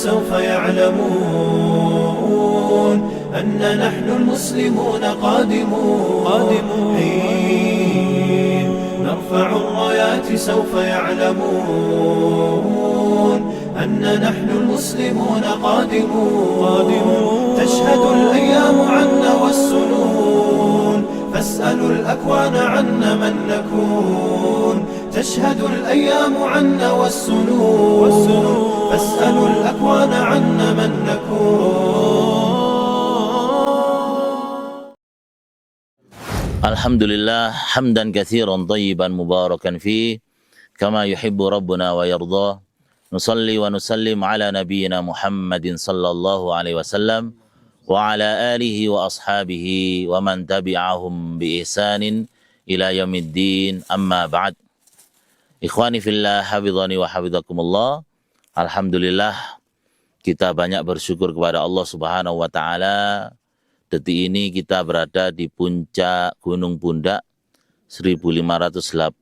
سوف يعلمون أن نحن المسلمون قادمون حين نرفع الرايات سوف يعلمون أن نحن المسلمون قادمون تشهد الأيام عنا والسنون فاسألوا الأكوان عنا من نكون تشهد الأيام عنا والسنون فاسألوا الأكوان عنا من نكون. Alhamdulillah hamdan katsiran thayyiban mubarakan fi kama yuhibbu rabbuna wa yarda. Nusalli wa nusallim ala nabiyyina Muhammadin sallallahu alaihi wasallam wa ala alihi wa ashabihi wa man tabi'ahum bi ihsanin ila yaumiddin, amma ba'd. Ikhwani fillah, hafizani wa hafizakumullah. Alhamdulillah kita banyak bersyukur kepada Allah Subhanahu wa taala. Detik ini kita berada di puncak Gunung Pundak 1585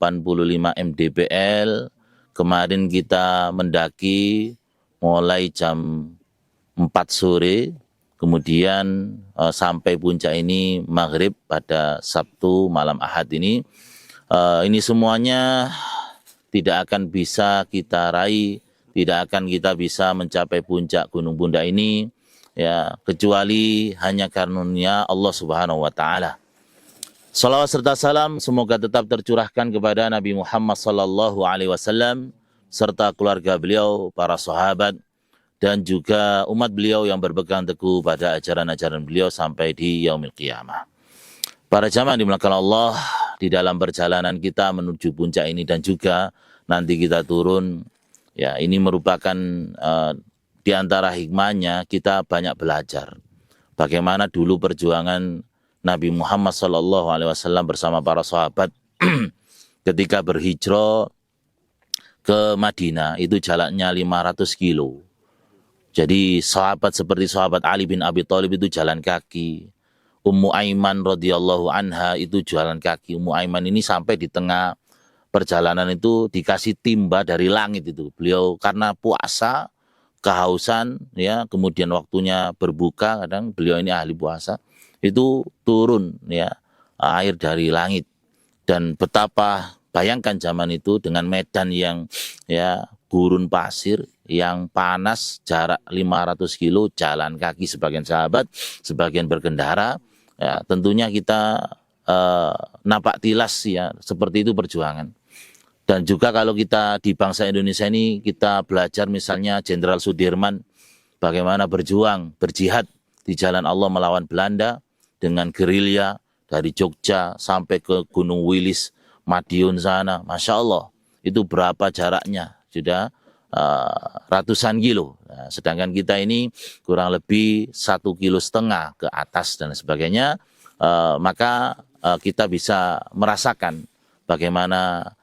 mdpl. Kemarin kita mendaki mulai jam 4 sore, kemudian sampai puncak ini maghrib pada Sabtu malam Ahad ini. Ini semuanya tidak akan bisa kita raih, tidak akan kita bisa mencapai puncak Gunung Pundak ini, ya, kecuali hanya karunia Allah Subhanahu wa taala. Salawat serta salam semoga tetap tercurahkan kepada Nabi Muhammad sallallahu alaihi wasallam serta keluarga beliau, para sahabat dan juga umat beliau yang berpegang teguh pada ajaran-ajaran beliau sampai di yaumil qiyamah. Para jamaah dimuliakan Allah, di dalam perjalanan kita menuju puncak ini dan juga nanti kita turun, ya, ini merupakan di antara hikmahnya kita banyak belajar bagaimana dulu perjuangan Nabi Muhammad SAW bersama para sahabat ketika berhijrah ke Madinah. Itu jalannya 500 kilo. Jadi sahabat seperti sahabat Ali bin Abi Thalib itu jalan kaki. Ummu Aiman radhiyallahu anha itu jalan kaki. Ummu Aiman ini sampai di tengah perjalanan itu dikasih timba dari langit itu. Beliau karena puasa, kehausan, ya, kemudian waktunya berbuka, kadang beliau ini ahli puasa, itu turun, ya, air dari langit. Dan betapa, bayangkan zaman itu dengan medan yang, ya, gurun pasir, yang panas, jarak 500 kilo, jalan kaki sebagian sahabat, sebagian berkendara, ya, tentunya kita napak tilas, ya, seperti itu perjuangan. Dan juga kalau kita di bangsa Indonesia ini, kita belajar misalnya Jenderal Sudirman, bagaimana berjuang, berjihad di jalan Allah melawan Belanda dengan gerilya dari Jogja sampai ke Gunung Wilis, Madiun sana. Masya Allah, itu berapa jaraknya? Sudah ratusan kilo. Nah, sedangkan kita ini kurang lebih 1,5 kilo ke atas dan sebagainya. Maka kita bisa merasakan bagaimana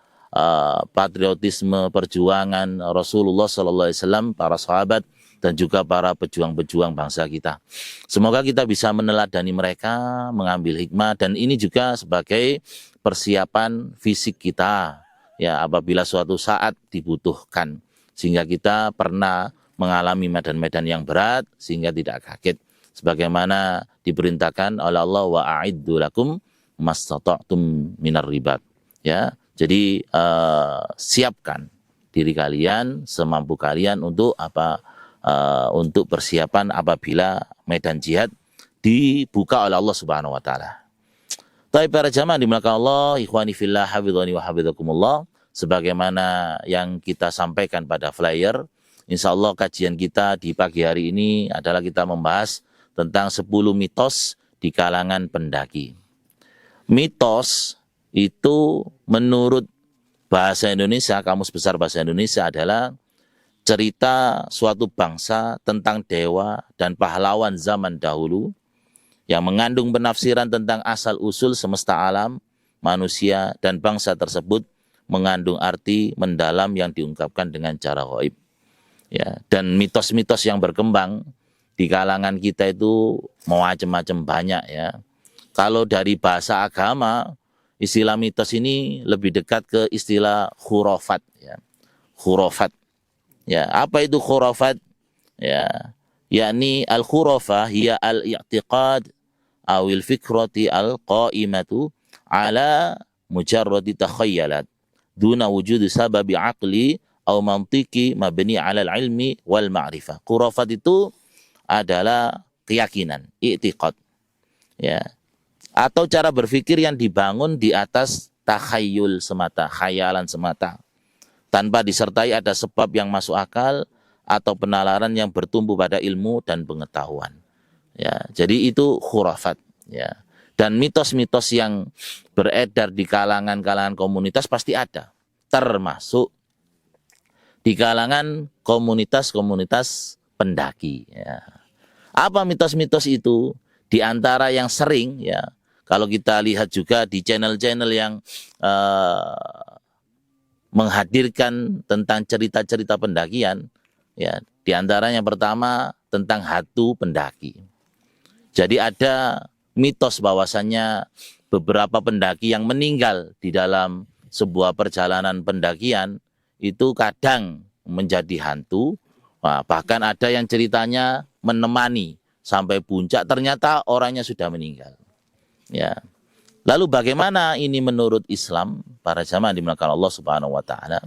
patriotisme perjuangan Rasulullah SAW, para sahabat dan juga para pejuang-pejuang bangsa kita. Semoga kita bisa meneladani mereka, mengambil hikmah, dan ini juga sebagai persiapan fisik kita, ya, apabila suatu saat dibutuhkan, sehingga kita pernah mengalami medan-medan yang berat sehingga tidak kaget, sebagaimana diperintahkan oleh Allah, wa a'iddu lakum mastata'tum minar ribat, ya. Jadi siapkan diri kalian semampu kalian untuk apa? Untuk persiapan apabila medan jihad dibuka oleh Allah Subhanahu wa taala. Baik para jamaah dimuliakan Allah, ikhwani fillah, hafizani wa hafizakumullah, sebagaimana yang kita sampaikan pada flyer, insyaallah kajian kita di pagi hari ini adalah kita membahas tentang 10 mitos di kalangan pendaki. Mitos itu menurut bahasa Indonesia, Kamus Besar Bahasa Indonesia, adalah cerita suatu bangsa tentang dewa dan pahlawan zaman dahulu yang mengandung penafsiran tentang asal-usul semesta alam, manusia, dan bangsa tersebut mengandung arti mendalam yang diungkapkan dengan cara gaib. Ya, dan mitos-mitos yang berkembang di kalangan kita itu macam-macam banyak, ya. Kalau dari bahasa agama, istilah mitos ini lebih dekat ke istilah khurafat, ya. Khurafat. Ya, apa itu khurafat? Ya, yakni al-khurafah hiya al-i'tiqad awil fikrati al-qa'imatu ala mujarradi takhayyalat duna wujudi sababi aqli atau mantiki mabni ala ilmi wal ma'rifah. Khurafat itu adalah keyakinan, i'tiqad, ya, atau cara berpikir yang dibangun di atas takhayul semata, khayalan semata, tanpa disertai ada sebab yang masuk akal atau penalaran yang bertumbuh pada ilmu dan pengetahuan. Ya, jadi itu khurafat, ya. Dan mitos-mitos yang beredar di kalangan-kalangan komunitas pasti ada, termasuk di kalangan komunitas-komunitas pendaki. Ya. Apa mitos-mitos itu? Di antara yang sering, ya, kalau kita lihat juga di channel-channel yang menghadirkan tentang cerita-cerita pendakian, ya, di antaranya pertama tentang hantu pendaki. Jadi ada mitos bahwasannya beberapa pendaki yang meninggal di dalam sebuah perjalanan pendakian itu kadang menjadi hantu. Nah, bahkan ada yang ceritanya menemani sampai puncak, ternyata orangnya sudah meninggal. Ya. Lalu bagaimana ini menurut Islam? Para jamaah dimuliakan Allah Subhanahu wa taala.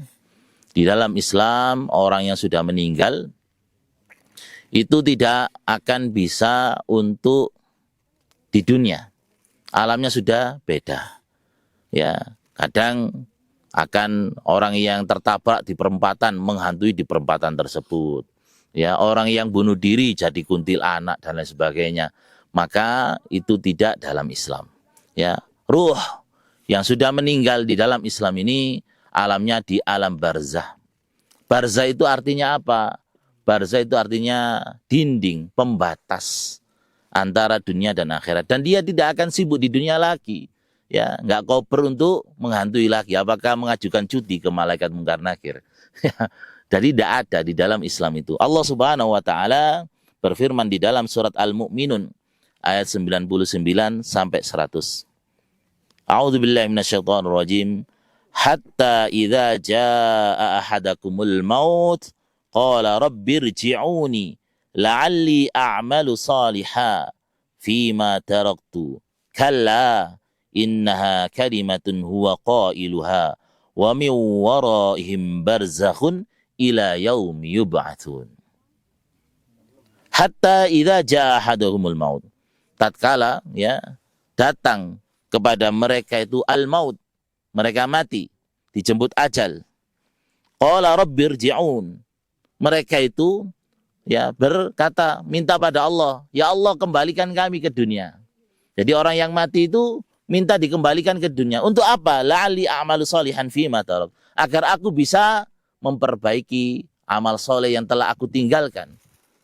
Di dalam Islam, orang yang sudah meninggal itu tidak akan bisa untuk di dunia. Alamnya sudah beda. Ya, kadang akan orang yang tertabrak di perempatan menghantui di perempatan tersebut. Ya, orang yang bunuh diri jadi kuntilanak dan lain sebagainya. Maka itu tidak dalam Islam. Ya, ruh yang sudah meninggal di dalam Islam ini alamnya di alam barzah. Barzah itu artinya apa? Barzah itu artinya dinding, pembatas antara dunia dan akhirat. Dan dia tidak akan sibuk di dunia lagi. Ya, nggak koper untuk menghantui lagi. Apakah mengajukan cuti ke malaikat mungkar nakir? Jadi tidak ada di dalam Islam itu. Allah Subhanahu wa taala berfirman di dalam surat Al-Mu'minun ayat 99 sampai 100. A'udzubillahi minasyaitonir rajim. Hatta idza jaa ahadakumul maut qala rabbirji'uni la'alli a'malu salihan fima taraktu. Kalla innaha kalimatun huwa qailuha wa min waraihim barzakhun ila yaumi yub'atsun. Hatta idza jaa ahaduhumul maut. Tatkala, ya, datang kepada mereka itu al-maut, mereka mati, dijemput ajal. Qala rabbirji'un. Mereka itu, ya, berkata, minta pada Allah, ya Allah kembalikan kami ke dunia. Jadi orang yang mati itu minta dikembalikan ke dunia. Untuk apa? La'ali a'malu sholihan fima tarak. Agar aku bisa memperbaiki amal soleh yang telah aku tinggalkan.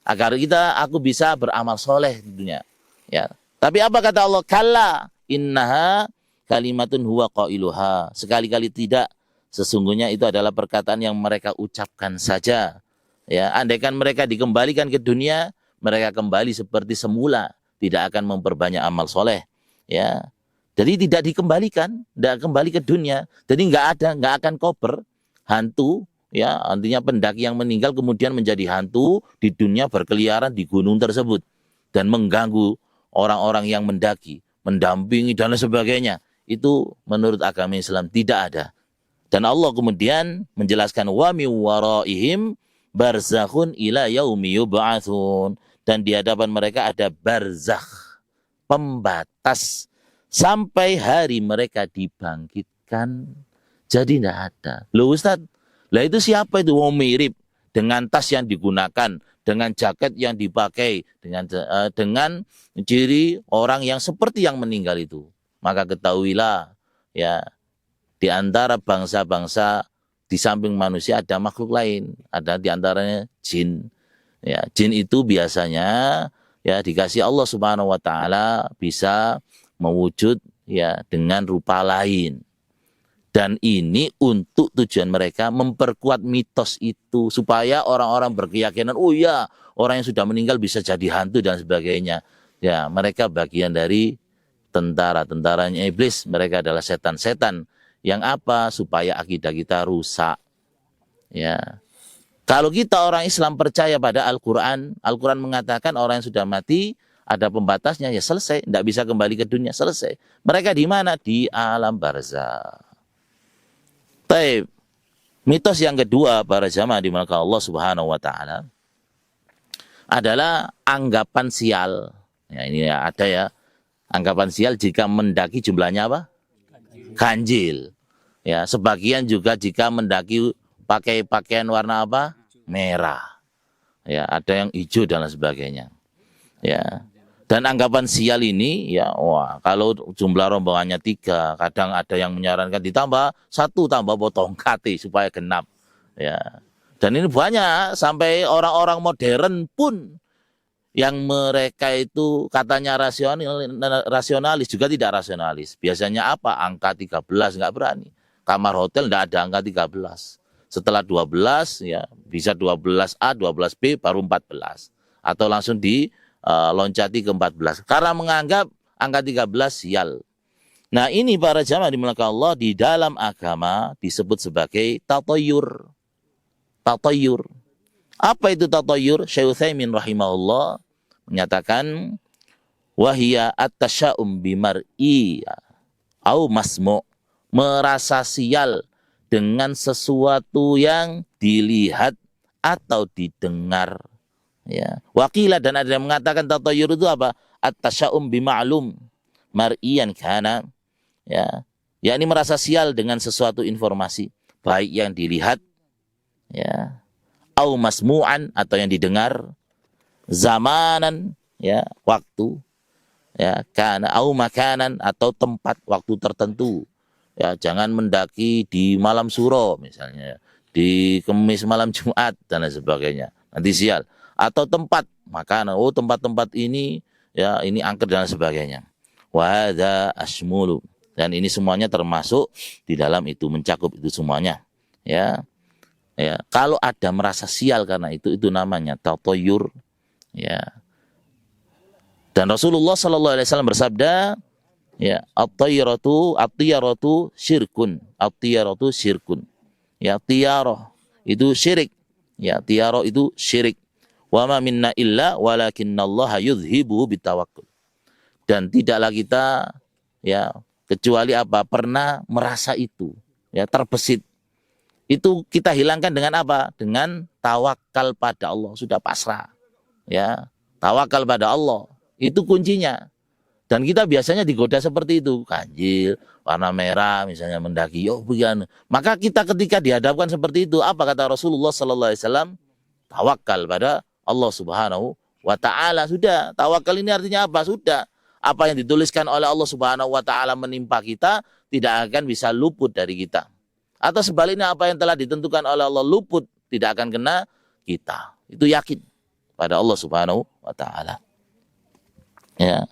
Agar aku bisa beramal soleh di dunia. Ya. Tapi apa kata Allah? Kalla innaha kalimatun huwa qailuha. Sekali-kali tidak. Sesungguhnya itu adalah perkataan yang mereka ucapkan saja. Ya, andaikan mereka dikembalikan ke dunia, mereka kembali seperti semula, tidak akan memperbanyak amal soleh. Ya, jadi tidak dikembalikan, tidak kembali ke dunia. Jadi nggak akan koper hantu. Ya, artinya pendaki yang meninggal kemudian menjadi hantu di dunia berkeliaran di gunung tersebut dan mengganggu orang-orang yang mendaki, mendampingi dan lain sebagainya. Itu menurut agama Islam tidak ada. Dan Allah kemudian menjelaskan wa min waraihim barzakhun ila yaumi yub'atsun, dan di hadapan mereka ada barzakh, pembatas sampai hari mereka dibangkitkan. Jadi tidak ada. Loh Ustaz, lah itu siapa itu? Oh, mirip dengan tas yang digunakan, dengan jaket yang dipakai, dengan ciri orang yang seperti yang meninggal itu. Maka ketahuilah, ya, di antara bangsa-bangsa di samping manusia ada makhluk lain, ada di antaranya jin. Ya, jin itu biasanya, ya, dikasih Allah Subhanahu wa taala bisa mewujud, ya, dengan rupa lain. Dan ini untuk tujuan mereka memperkuat mitos itu supaya orang-orang berkeyakinan, oh ya, orang yang sudah meninggal bisa jadi hantu dan sebagainya. Ya, mereka bagian dari tentara-tentaranya iblis, mereka adalah setan-setan yang apa? Supaya akidah kita rusak. Ya. Kalau kita orang Islam percaya pada Al-Quran, Al-Quran mengatakan orang yang sudah mati ada pembatasnya, ya selesai, tidak bisa kembali ke dunia, selesai. Mereka di mana? Di alam barzah. Taib. Mitos yang kedua para jamaah dimana Allah Subhanahu wa taala adalah anggapan sial. Ya, ini ada ya. Anggapan sial jika mendaki jumlahnya apa? Ganjil. Ya, sebagian juga jika mendaki pakai pakaian warna apa? Merah. Ya, ada yang hijau dan lain sebagainya. Ya. Dan anggapan sial ini ya wah, kalau jumlah rombongannya 3, kadang ada yang menyarankan ditambah 1 tambah potong kati supaya genap. Ya. Dan ini banyak sampai orang-orang modern pun yang mereka itu katanya rasionalis juga tidak rasionalis. Biasanya apa? Angka 13 nggak berani. Kamar hotel nggak ada angka 13. Setelah 12 ya bisa 12A, 12B baru 14. Atau langsung loncati ke 14. Karena menganggap angka 13 sial. Nah ini para jamaah dimulakan Allah di dalam agama disebut sebagai tatayur. Tatayur. Apa itu tatayur? Syekh Utsaimin rahimahullah menyatakan wahia at-tasya'um bimar'i au masmu', merasa sial dengan sesuatu yang dilihat atau didengar. Ya. Wakilah dan ada yang mengatakan tatayur itu apa? At-tasya'um bima'lum mar'iyan kana. Ya. Yakni merasa sial dengan sesuatu informasi baik yang dilihat ya, au masmu'an atau yang didengar, zamanan ya, waktu ya, kana au makanan atau tempat waktu tertentu. Ya, jangan mendaki di malam suro misalnya, di Kemis malam Jumat dan lain sebagainya. Nanti sial. Atau tempat makanan, oh tempat-tempat ini ya ini angker dan sebagainya. Wa hadza asmulu, dan ini semuanya termasuk di dalam itu, mencakup itu semuanya. Ya. Ya, kalau ada merasa sial karena itu namanya tatayur. Ya. Dan Rasulullah sallallahu alaihi wasallam bersabda, ya, at-tiyaratu syirkun. At-tiyaratu syirkun. Ya, tiyarah itu syirik. Ya, tiyarah itu syirik. Wa ma minna illa walakinallaha yudhibu bitawakkul. Dan tidaklah kita ya kecuali apa? Pernah merasa itu, ya, terbesit. Itu kita hilangkan dengan apa? Dengan tawakal pada Allah, sudah pasrah. Ya, tawakal pada Allah. Itu kuncinya. Dan kita biasanya digoda seperti itu, ganjil, warna merah misalnya mendaki, oh bukan. Maka kita ketika dihadapkan seperti itu, apa kata Rasulullah sallallahu alaihi wasallam? Tawakal pada Allah Subhanahu wa taala. Sudah, tawakal ini artinya apa? Sudah. Apa yang dituliskan oleh Allah Subhanahu wa taala menimpa kita tidak akan bisa luput dari kita. Atau sebaliknya apa yang telah ditentukan oleh Allah luput tidak akan kena kita. Itu yakin pada Allah Subhanahu wa taala. Ya.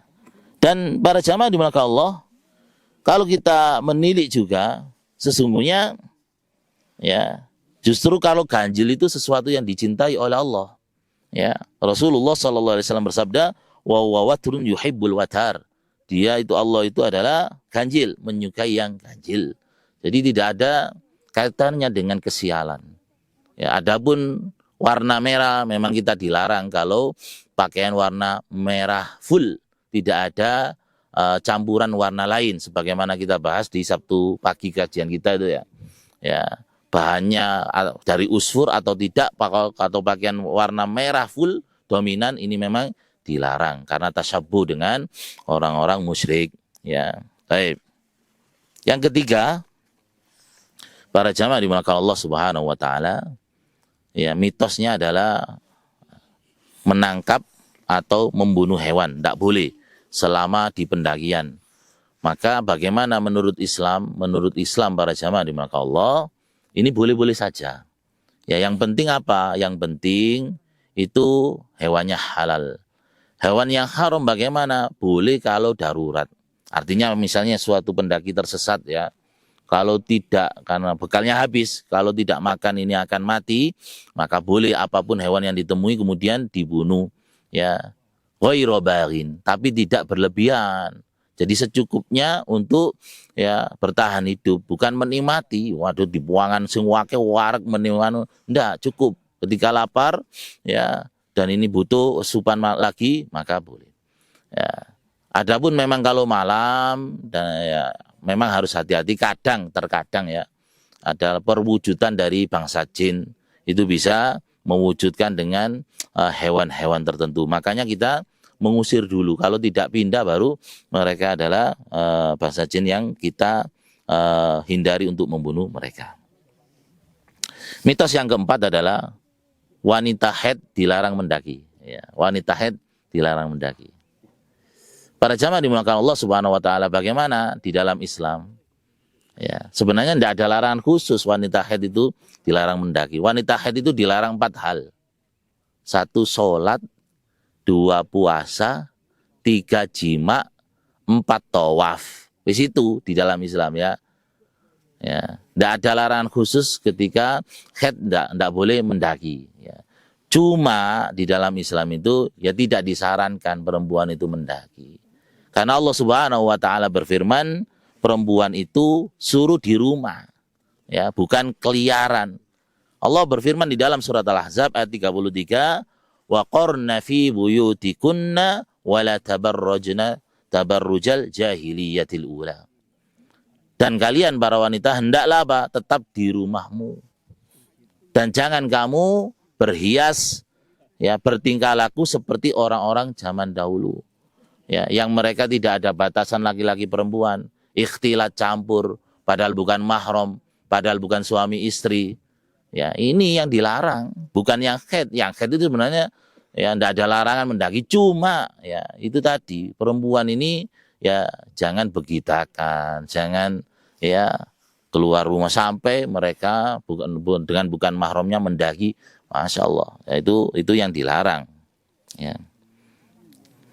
Dan para jamaah dimulakan Allah, kalau kita menilik juga sesungguhnya ya, justru kalau ganjil itu sesuatu yang dicintai oleh Allah. Ya, Rasulullah sallallahu alaihi wasallam bersabda, wa watrun yuhibbul watar. Dia itu Allah itu adalah ganjil, menyukai yang ganjil. Jadi tidak ada kaitannya dengan kesialan. Ya, adapun warna merah memang kita dilarang kalau pakaian warna merah full, tidak ada campuran warna lain sebagaimana kita bahas di Sabtu pagi kajian kita itu ya. Ya, bahannya dari usfur atau tidak, atau pakaian warna merah full dominan, ini memang dilarang karena tasyabbuh dengan orang-orang musyrik. Ya, baik. Yang ketiga, para jamaah dimulakan Allah Subhanahu wa taala, ya, mitosnya adalah menangkap atau membunuh hewan, tidak boleh selama di pendakian. Maka bagaimana menurut Islam? Menurut Islam para jamaah dimulakan Allah, ini boleh-boleh saja. Ya, yang penting apa? Yang penting itu hewannya halal. Hewan yang haram bagaimana? Boleh kalau darurat. Artinya misalnya suatu pendaki tersesat ya. Kalau tidak, karena bekalnya habis, kalau tidak makan ini akan mati, maka boleh apapun hewan yang ditemui kemudian dibunuh. Ya, ghairu baghin, tapi tidak berlebihan. Jadi secukupnya untuk ya bertahan hidup, bukan menikmati. Waduh, dibuangan sing wake warak menikmati, enggak, cukup ketika lapar ya dan ini butuh asupan lagi maka boleh. Ya. Adapun memang kalau malam dan ya memang harus hati-hati, terkadang ya ada perwujudan dari bangsa jin itu bisa mewujudkan dengan hewan-hewan tertentu. Makanya kita mengusir dulu. Kalau tidak pindah baru mereka adalah bangsa jin yang kita hindari untuk membunuh mereka. Mitos yang keempat adalah wanita haid dilarang mendaki. Ya, wanita haid dilarang mendaki. Para jamaah dimuliakan Allah Subhanahu wa taala, bagaimana di dalam Islam? Ya, sebenarnya tidak ada larangan khusus wanita haid itu dilarang mendaki. Wanita haid itu dilarang 4 hal. 1 sholat, 2 puasa, 3 jima, 4 tawaf. Di situ di dalam Islam ya. Ya, tidak ada larangan khusus ketika haid tidak boleh mendaki. Ya. Cuma di dalam Islam itu ya tidak disarankan perempuan itu mendaki. Karena Allah Subhanahu wa taala berfirman, perempuan itu suruh di rumah. Ya, bukan keliaran. Allah berfirman di dalam surat Al-Ahzab ayat 33, wa qarna fi buyutikunna wa la tabarrajna tabarrujal jahiliyatil ula. Dan kalian para wanita hendaklah apa? Tetap di rumahmu. Dan jangan kamu berhias ya bertingkah laku seperti orang-orang zaman dahulu. Ya, yang mereka tidak ada batasan laki-laki perempuan, ikhtilat campur, padahal bukan mahram, padahal bukan suami istri. Ya, ini yang dilarang, bukan yang haid. Yang haid itu sebenarnya ya tidak ada larangan mendaki, cuma ya itu tadi perempuan ini ya jangan begitakan, jangan ya keluar rumah sampai mereka bukan mahramnya mendaki, masya Allah. Ya, itu yang dilarang. Ya.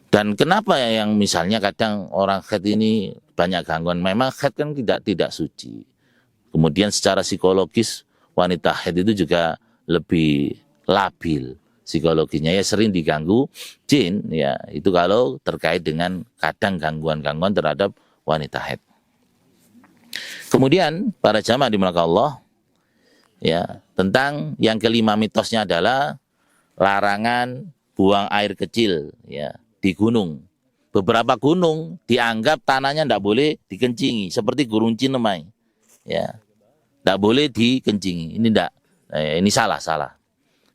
Dan kenapa ya yang misalnya kadang orang haid ini banyak gangguan? Memang haid kan tidak suci. Kemudian secara psikologis wanita haid itu juga lebih labil psikologinya, ya sering diganggu jin ya, itu kalau terkait dengan kadang gangguan-gangguan terhadap wanita haid. Kemudian para jamaah dimuliakan Allah ya, tentang yang kelima mitosnya adalah larangan buang air kecil ya di gunung. Beberapa gunung dianggap tanahnya tidak boleh dikencingi, seperti Gunung Cinemai ya, tidak boleh dikencingi. Ini tidak, ini salah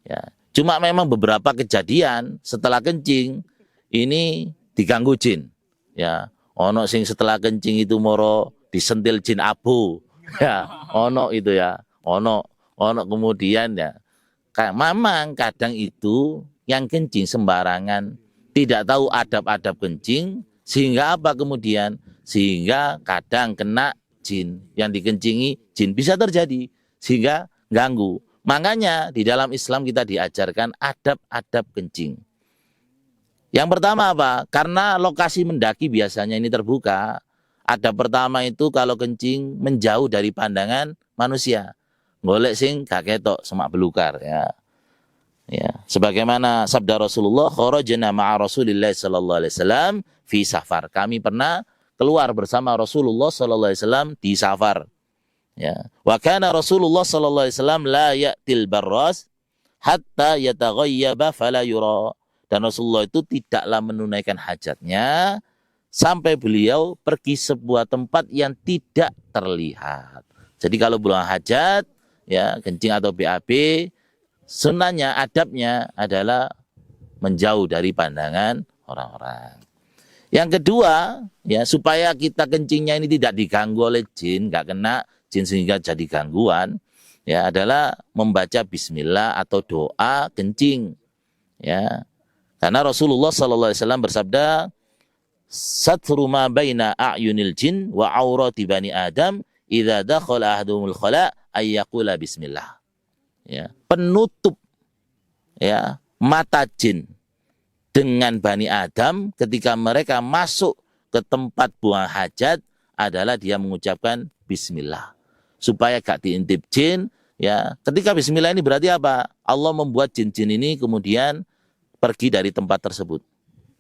ya. Cuma memang beberapa kejadian setelah kencing ini diganggu jin ya. Ono sing setelah kencing itu moro disentil jin abu ya, ono itu ya, ono kemudian ya memang kadang itu yang kencing sembarangan, tidak tahu adab-adab kencing, sehingga apa kemudian, sehingga kadang kena jin, yang dikencingi jin bisa terjadi sehingga ganggu. Makanya di dalam Islam kita diajarkan adab-adab kencing. Yang pertama apa? Karena lokasi mendaki biasanya ini terbuka. Adab pertama itu kalau kencing menjauh dari pandangan manusia. Golek sing gak ketok semak belukar ya. Ya, sebagaimana sabda Rasulullah, kharajna ma'a Rasulillah sallallahu alaihi wasallam fi safar. Kami pernah keluar bersama Rasulullah sallallahu alaihi wasallam di safar. Ya. Wa kana Rasulullah sallallahu alaihi wasallam la ya'til barras hatta yataghayyaba fala yura. Dan Rasulullah itu tidaklah menunaikan hajatnya sampai beliau pergi sebuah tempat yang tidak terlihat. Jadi kalau buang hajat, ya kencing atau BAB, sunnahnya, adabnya adalah menjauh dari pandangan orang-orang. Yang kedua, ya supaya kita kencingnya ini tidak diganggu oleh jin, nggak kena jin sehingga jadi gangguan, ya adalah membaca Bismillah atau doa kencing. Ya, karena Rasulullah SAW bersabda, satru ma baina a'yunil jin wa aurati bani Adam idza dakhala ahaduhumul khala ay yaqula bismillah. Ya, penutup ya mata jin dengan Bani Adam ketika mereka masuk ke tempat buang hajat adalah dia mengucapkan bismillah supaya gak diintip jin ya. Ketika bismillah ini berarti apa? Allah membuat jin-jin ini kemudian pergi dari tempat tersebut.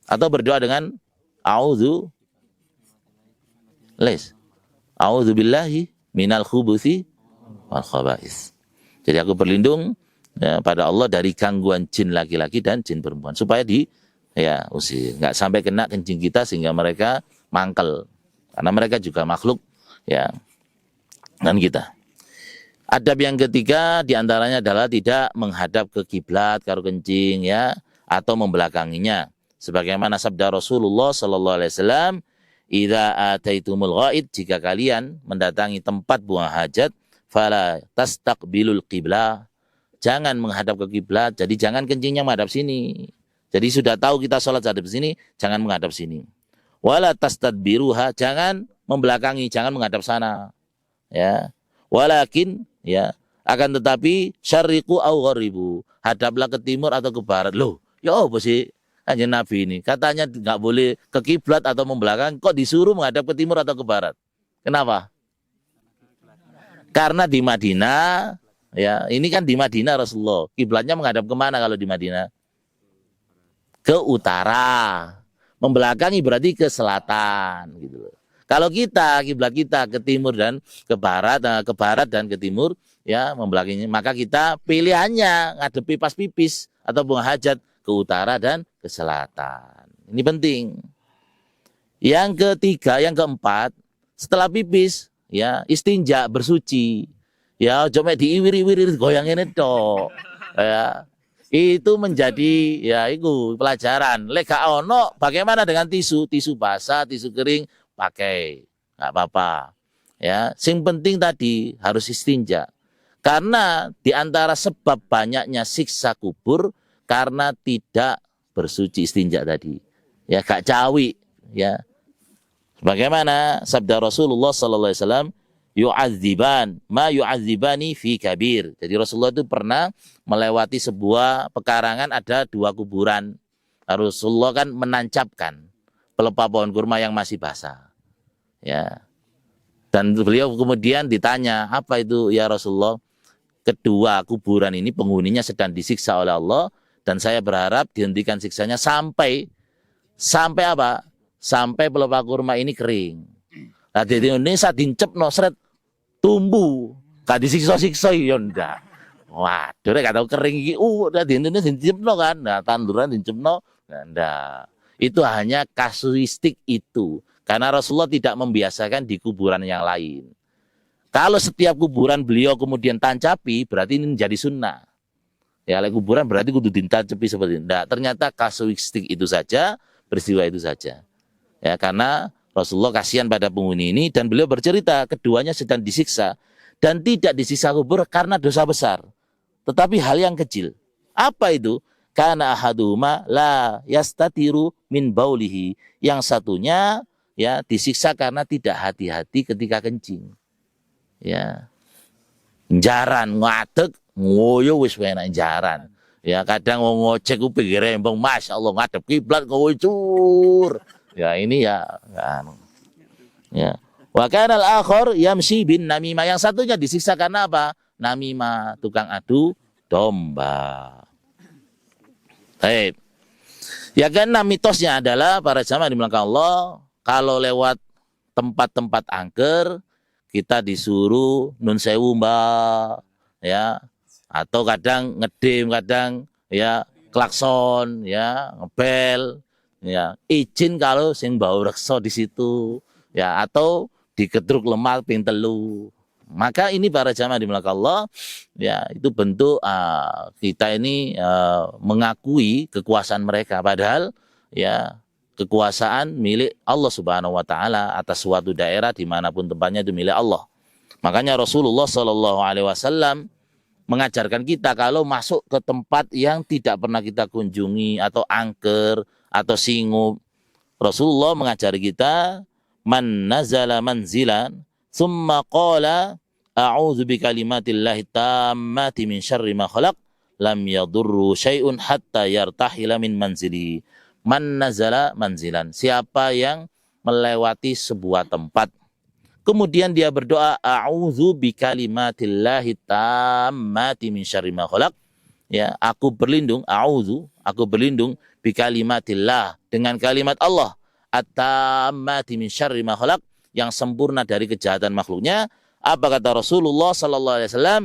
Atau berdoa dengan a'udzu billahi minal khubuthi wal khaba'is. Jadi aku berlindung ya, pada Allah dari gangguan jin laki-laki dan jin perempuan supaya usir, nggak sampai kena kencing kita sehingga mereka mangkel, karena mereka juga makhluk ya dan kita. Adab yang ketiga diantaranya adalah tidak menghadap ke kiblat karo kencing ya, atau membelakanginya. Sebagaimana sabda Rasulullah Sallallahu Alaihi Wasallam, "Idza ataitumul ghaid," jika kalian mendatangi tempat buang hajat, fala tastaqbilul qiblah, jangan menghadap ke kiblat. Jadi jangan kencingnya menghadap sini. Jadi sudah tahu kita sholat hadap sini, jangan menghadap sini. Wala tastadbiruha, jangan membelakangi, jangan menghadap sana. Ya. Walakin ya, akan tetapi syarriqu au gharibu, hadaplah ke timur atau ke barat. Loh, ya apa sih Kanjeng Nabi ini? Katanya nggak boleh ke kiblat atau membelakangi, kok disuruh menghadap ke timur atau ke barat? Kenapa? Karena di Madinah, ya, ini kan di Madinah Rasulullah. Kiblatnya menghadap kemana kalau di Madinah? Ke utara. Membelakangi berarti ke selatan, gitu loh. Kalau kita, kiblat kita ke timur dan ke barat dan ke timur, ya, membelakangi, maka kita pilihannya ngadepi pas pipis atau buang hajat ke utara dan ke selatan. Ini penting. Yang ketiga, yang keempat, setelah pipis, ya, istinja, bersuci. Ya, cuma diiwiri-wiri goyang ini toh. Ya, itu menjadi ya itu pelajaran. Lega ono, bagaimana dengan tisu basah, tisu kering, pakai, nggak apa-apa. Ya, sing penting tadi harus istinja. Karena di antara sebab banyaknya siksa kubur karena tidak bersuci istinja tadi. Ya, gak cawi, ya. Bagaimana sabda Rasulullah sallallahu alaihi wasallam, yu'adziban ma yu'adzibani fi kabir. Jadi Rasulullah itu pernah melewati sebuah pekarangan, ada 2 kuburan. Rasulullah kan menancapkan pelepah pohon kurma yang masih basah. Ya. Dan beliau kemudian ditanya, apa itu ya Rasulullah? Kedua kuburan ini penghuninya sedang disiksa oleh Allah dan saya berharap dihentikan siksanya sampai apa? Sampai pelepah kurma ini kering. Nah di Indonesia dincepno seret tumbuh, gak disiksa-siksa ya ndak. Waduh, gak tahu kering iki. Di Indonesia dincepno kan. Nah, tanduran dincepno, ndak. Itu hanya kasuistik itu. Karena Rasulullah tidak membiasakan di kuburan yang lain. Kalau setiap kuburan beliau kemudian tancapi, berarti ini menjadi sunnah. Ya, kuburan berarti kudu ditancapi seperti ini. Ndak, ternyata kasuistik itu saja, peristiwa itu saja. Ya, karena Rasulullah kasihan pada penghuni ini dan beliau bercerita keduanya sedang disiksa dan tidak disiksa kubur karena dosa besar, tetapi hal yang kecil. Apa itu? Karena ahaduhuma la yastatiru min baulihi, yang satunya ya disiksa karena tidak hati-hati ketika kencing. Ya, jaran ngadeg ngoyo wis enak jaran. Ya, kadang wong ngocek ku pinggir rembang, Masya Allah ngadep kiblat ngocur. Ya ini ya, ya. Wa kana al-akhar yamshi bin namimah, yang satunya disiksa karena apa? Namimah, tukang adu domba. Baik. Ya kan, mitosnya adalah para jamaah dimulakan Allah, kalau lewat tempat-tempat angker kita disuruh nun sewu mbak, ya, atau kadang ngedem, kadang ya klakson, ya ngebel. Ya, izin kalau sing bau reksa di situ, ya, atau di Kedruk Lemah ping 3. Maka ini para jamaah dimulakan Allah, ya, itu bentuk kita ini mengakui kekuasaan mereka, padahal ya kekuasaan milik Allah Subhanahu wa taala atas suatu daerah dimanapun tempatnya itu milik Allah. Makanya Rasulullah Shallallahu alaihi wasallam mengajarkan kita kalau masuk ke tempat yang tidak pernah kita kunjungi atau angker atau singup, Rasulullah mengajari kita, man nazala manzilan thumma qala a'udzu bikalimatillahi tammati min syarri ma khalaq lam yadurru syai'un hatta yartahila min manzili. Man nazala manzilan, siapa yang melewati sebuah tempat kemudian dia berdoa a'udzu bikalimatillahi tammati min syarri ma khalaq, ya, aku berlindung, aku berlindung bikalimatillah, dengan kalimat Allah, at-tammati min syarri ma khalaq, yang sempurna dari kejahatan makhluknya. Apa kata Rasulullah sallallahu alaihi wasallam?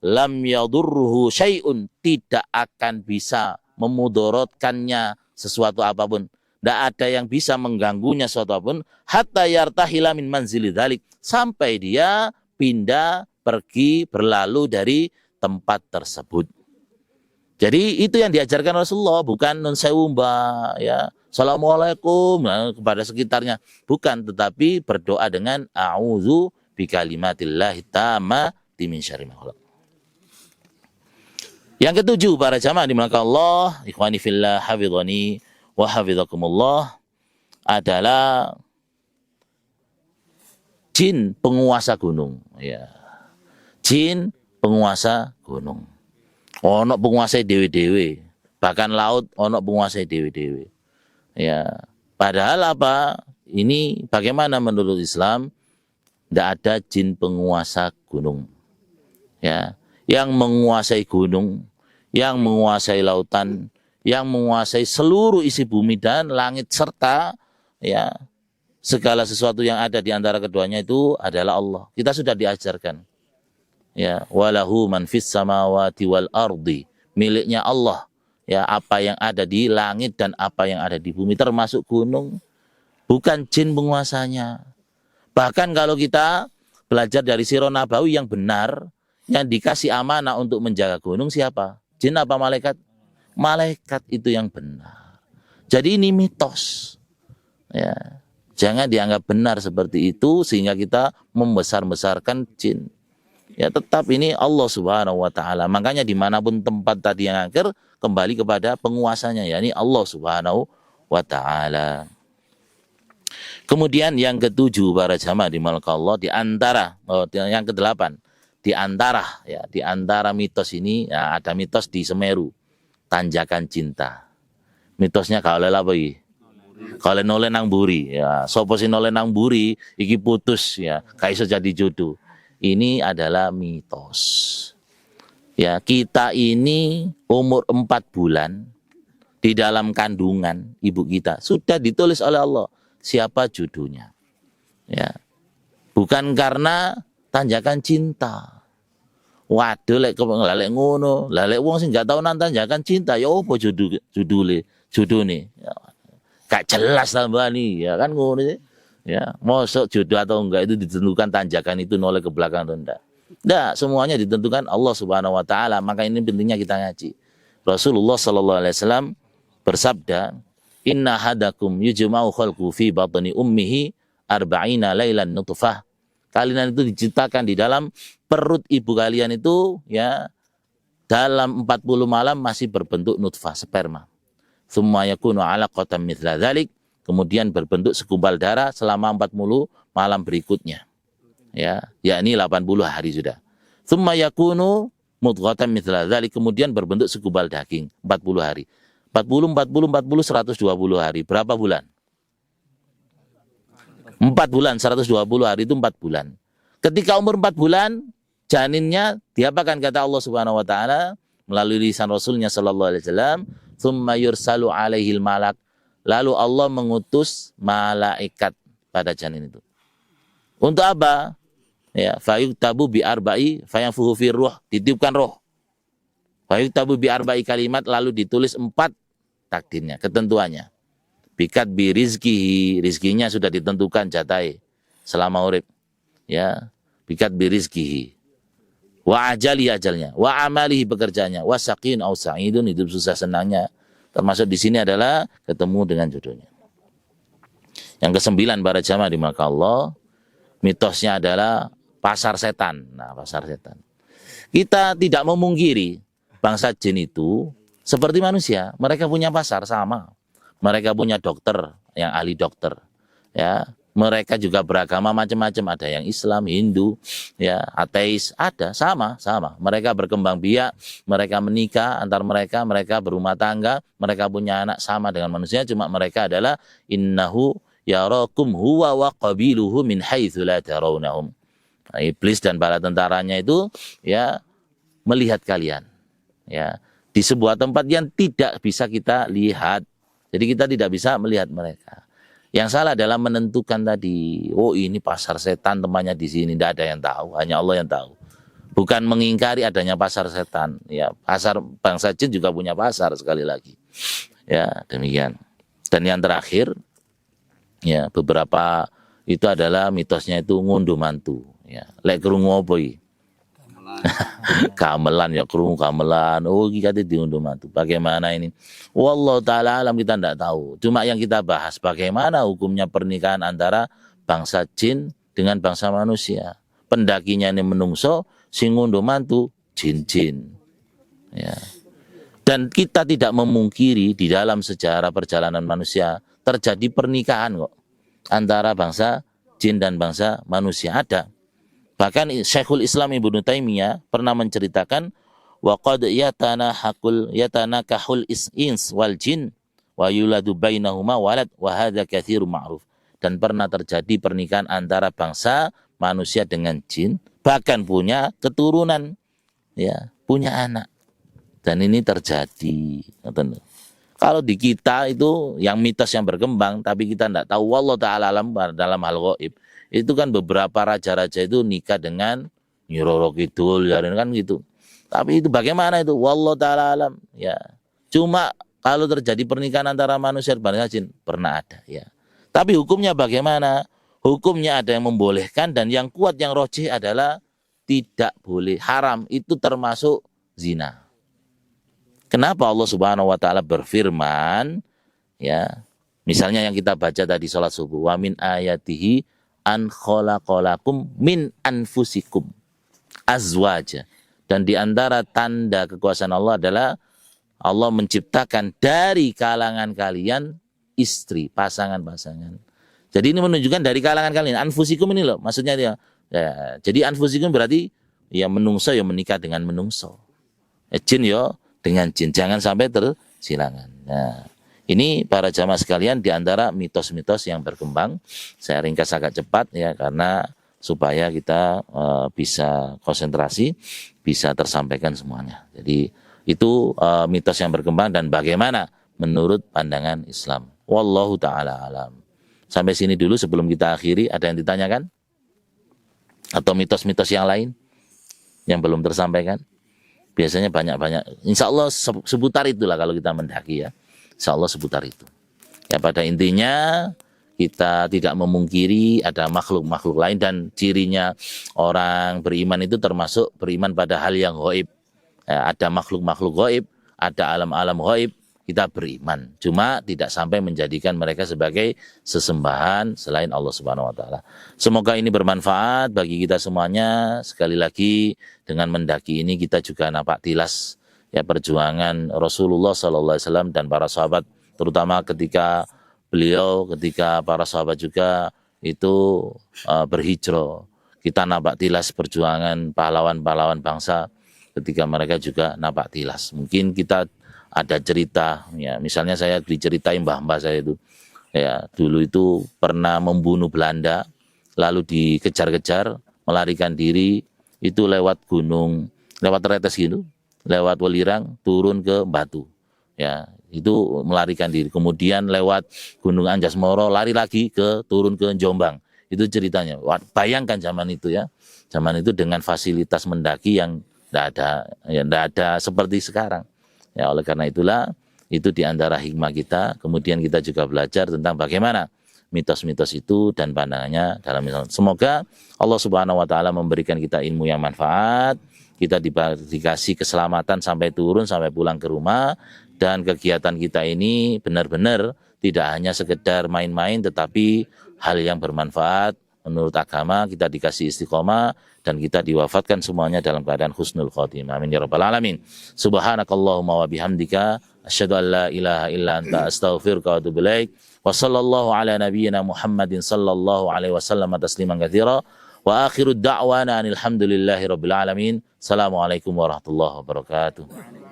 lam yadurruhu syai'un, tidak akan bisa memudorotkannya sesuatu apapun. Tidak ada yang bisa mengganggunya sesuatu apapun. Hatta yartahila min manzili dzalik, sampai dia pindah, pergi, berlalu dari tempat tersebut. Jadi itu yang diajarkan Rasulullah, bukan nun sewu mbak, ya, assalamualaikum kepada sekitarnya, bukan, tetapi berdoa dengan a'udzu bikalimatillahi tammati min syarri ma khalaq. Yang ketujuh, para jamaah dimulakan Allah, ikhwani fillah, hafidhani wa hafidhakumullah, adalah jin penguasa gunung, ya. Jin penguasa gunung. Ono penguasai dewe-dewe, bahkan laut ono penguasai dewe-dewe. Ya, padahal apa? Ini bagaimana menurut Islam? Tidak ada jin penguasa gunung. Ya, yang menguasai gunung, yang menguasai lautan, yang menguasai seluruh isi bumi dan langit serta ya segala sesuatu yang ada di antara keduanya itu adalah Allah. Kita sudah diajarkan. Ya, walahu man fis samawati wal ardi, miliknya Allah. Ya, apa yang ada di langit dan apa yang ada di bumi, termasuk gunung. Bukan jin penguasanya. Bahkan kalau kita belajar dari Sirah Nabawi yang benar, yang dikasih amanah untuk menjaga gunung siapa? Jin apa malaikat? Malaikat itu yang benar. Jadi ini mitos. Ya, jangan dianggap benar seperti itu sehingga kita membesar-besarkan jin. Ya, tetap ini Allah Subhanahu wa taala. Makanya dimanapun tempat tadi yang akhir, kembali kepada penguasanya, yakni Allah Subhanahu wa taala. Kemudian yang ketujuh, para jamaah dimulakan Allah, di antara yang kedelapan, di antara mitos ini, ya, ada mitos di Semeru, tanjakan cinta. Mitosnya kalau apa iki? Kalau noleh nang buri, ya, sopo sing noleh nang buri iki putus, ya, gak iso jadi jodoh. Ini adalah mitos. Ya, kita ini umur 4 bulan di dalam kandungan ibu kita sudah ditulis oleh Allah siapa jodohnya. Ya. Bukan karena tanjakan cinta. Waduh, lek ngono, lek wong sing gak tau nang tanjakan cinta, ya opo judulne. Ya. Gak jelas tambah nih, ya kan ngono sih. Ya, mosok jodoh atau enggak itu ditentukan tanjakan itu noleh ke belakang atau enggak. Enggak, semuanya ditentukan Allah Subhanahu wa taala. Maka ini pentingnya kita ngaji. Rasulullah sallallahu alaihi wasallam bersabda, "Inna hadakum yujma'u khalqu fi batni ummihi arba'ina lailan nutfah." Kalian itu diciptakan di dalam perut ibu kalian itu, ya, dalam 40 malam masih berbentuk nutfah, sperma. Tsumma yakunu 'alaqatan mithla dzalik, kemudian berbentuk segumpal darah selama 40 malam berikutnya. Ya, yakni 80 hari sudah. Tsumma yakunu mudghatan mithla dzalik, kemudian berbentuk segumpal daging 40 hari. 40 120 hari. Berapa bulan? 4 bulan, 120 hari itu 4 bulan. Ketika umur 4 bulan, janinnya diapakan kata Allah Subhanahu wa taala melalui lisan Rasulnya sallallahu alaihi wasallam, "Tsumma yursalu alaihil malak." Lalu Allah mengutus malaikat pada janin itu. Untuk apa? Ya, fayuktabu bi arba'i fayanfuhu fir ruh, ditiupkan roh. Fayuktabu bi arba'i kalimat, lalu ditulis 4 takdirnya, ketentuannya. Bikat bi rizkihi, rizkinya sudah ditentukan jatai selama urip. Ya, bikat bi rizkihi. Wa ajali ajalnya, wa amalihi bekerjanya, wa saqin au sa'idun, hidup susah senangnya. Termasuk di sini adalah ketemu dengan jodohnya. Yang ke-9, para jamaah dimulakan Allah, mitosnya adalah pasar setan. Nah, pasar setan. Kita tidak memungkiri bangsa jin itu seperti manusia, mereka punya pasar sama. Mereka punya dokter yang ahli dokter. Ya, mereka juga beragama macam-macam, ada yang Islam, Hindu, ya, ateis, ada sama. Mereka berkembang biak, mereka menikah antar mereka berumah tangga, mereka punya anak sama dengan manusia, cuma mereka adalah innahu yarakum huwa wa qabiluhu min haitsu la tarawnahum. Nah, iblis dan para tentaranya itu, ya, melihat kalian, ya, di sebuah tempat yang tidak bisa kita lihat. Jadi kita tidak bisa melihat mereka. Yang salah adalah menentukan tadi, oh ini pasar setan temannya di sini, tidak ada yang tahu, hanya Allah yang tahu. bukan mengingkari adanya pasar setan. Ya, pasar bangsa jin juga punya pasar sekali lagi. Ya, demikian. Dan yang terakhir, ya beberapa itu adalah mitosnya itu ngunduh mantu. Ya, lek krungu apa iki? Gamelan ya krungu gamelan. Oh, iki kate diunduh mantu. Bagaimana ini? Wallahu taala alam, kita tidak tahu. Cuma yang kita bahas bagaimana hukumnya pernikahan antara bangsa jin dengan bangsa manusia. Pendakinya ini menungso, sing ngunduh mantu jin-jin. Ya. Dan kita tidak memungkiri di dalam sejarah perjalanan manusia terjadi pernikahan kok antara bangsa jin dan bangsa manusia, ada. Bahkan Syekhul Islam Ibnu Taimiyah pernah menceritakan wa qad yatanakahul ins wal jin wa yuladu bainahuma walad wa hadza katsirun ma'ruf. Dan pernah terjadi pernikahan antara bangsa manusia dengan jin, bahkan punya keturunan, ya, punya anak. Dan ini terjadi. Kalau di kita itu yang mitos yang berkembang, tapi kita tidak tahu. Wallahu ta'ala alam dalam hal gaib. Itu kan beberapa raja-raja itu nikah dengan Nyi Roro Kidul, ya kan gitu. Tapi itu bagaimana itu? Wallahu ta'ala alam. Ya. Cuma kalau terjadi pernikahan antara manusia dan bangsa jin, pernah ada. Ya. Tapi hukumnya bagaimana? Hukumnya ada yang membolehkan, dan yang kuat yang rojih adalah tidak boleh, haram. Itu termasuk zina. Kenapa Allah Subhanahu wa taala berfirman, ya, misalnya yang kita baca tadi salat subuh, wa min ayatihi an khalaqalakum min anfusikum azwaja. Dan di antara tanda kekuasaan Allah adalah Allah menciptakan dari kalangan kalian istri, pasangan-pasangan. Jadi ini menunjukkan dari kalangan kalian, anfusikum ini loh, maksudnya dia. Ya, jadi anfusikum berarti ya menungso ya menikah dengan menungso. Jin ya dengan jin, jangan sampai tersilangan. Nah, ini para jamaah sekalian di antara mitos-mitos yang berkembang. Saya ringkas agak cepat ya, karena supaya kita bisa konsentrasi, bisa tersampaikan semuanya. Jadi itu mitos yang berkembang dan bagaimana menurut pandangan Islam. Wallahu ta'ala alam. Sampai sini dulu sebelum kita akhiri. Ada yang ditanyakan? Atau mitos-mitos yang lain yang belum tersampaikan? Biasanya banyak-banyak. Insya Allah seputar itulah kalau kita mendaki ya. Insya Allah seputar itu. Ya, pada intinya kita tidak memungkiri ada makhluk-makhluk lain, dan cirinya orang beriman itu termasuk beriman pada hal yang gaib. Ya, ada makhluk-makhluk gaib, ada alam-alam gaib, kita beriman. Cuma tidak sampai menjadikan mereka sebagai sesembahan selain Allah Subhanahu wa taala. Semoga ini bermanfaat bagi kita semuanya. Sekali lagi, dengan mendaki ini kita juga nampak tilas ya perjuangan Rasulullah SAW dan para sahabat, terutama ketika para sahabat juga itu berhijrah. Kita nampak tilas perjuangan pahlawan-pahlawan bangsa ketika mereka juga nampak tilas. Mungkin kita ada cerita, ya misalnya saya diceritain mbah-mbah saya itu, ya dulu itu pernah membunuh Belanda, lalu dikejar-kejar, melarikan diri, itu lewat gunung, lewat Retes gitu, lewat Welirang, turun ke Batu, ya itu melarikan diri. Kemudian lewat Gunung Anjasmoro, lari lagi turun ke Jombang. Itu ceritanya. Bayangkan zaman itu ya, zaman itu dengan fasilitas mendaki yang tidak ada seperti sekarang. Ya, oleh karena itulah itu di antara hikmah kita. Kemudian kita juga belajar tentang bagaimana mitos-mitos itu dan pandangannya dalam Islam. Semoga Allah Subhanahu wa taala memberikan kita ilmu yang manfaat, kita dikasih keselamatan sampai turun, sampai pulang ke rumah, dan kegiatan kita ini benar-benar tidak hanya sekedar main-main, tetapi hal yang bermanfaat menurut agama. Kita dikasih istiqomah dan kita diwafatkan semuanya dalam keadaan husnul khotimah. Amin ya rabbal alamin. Subhanakallahumma wa bihamdika asyhadu an la ilaha illa anta astaghfiruka wa atubu ilaik. Wa sallallahu ala nabiyyina Muhammadin sallallahu alaihi wasallam tasliman katsira. Wa akhiru da'wana alhamdulillahi rabbil alamin. Assalamualaikum warahmatullahi wabarakatuh.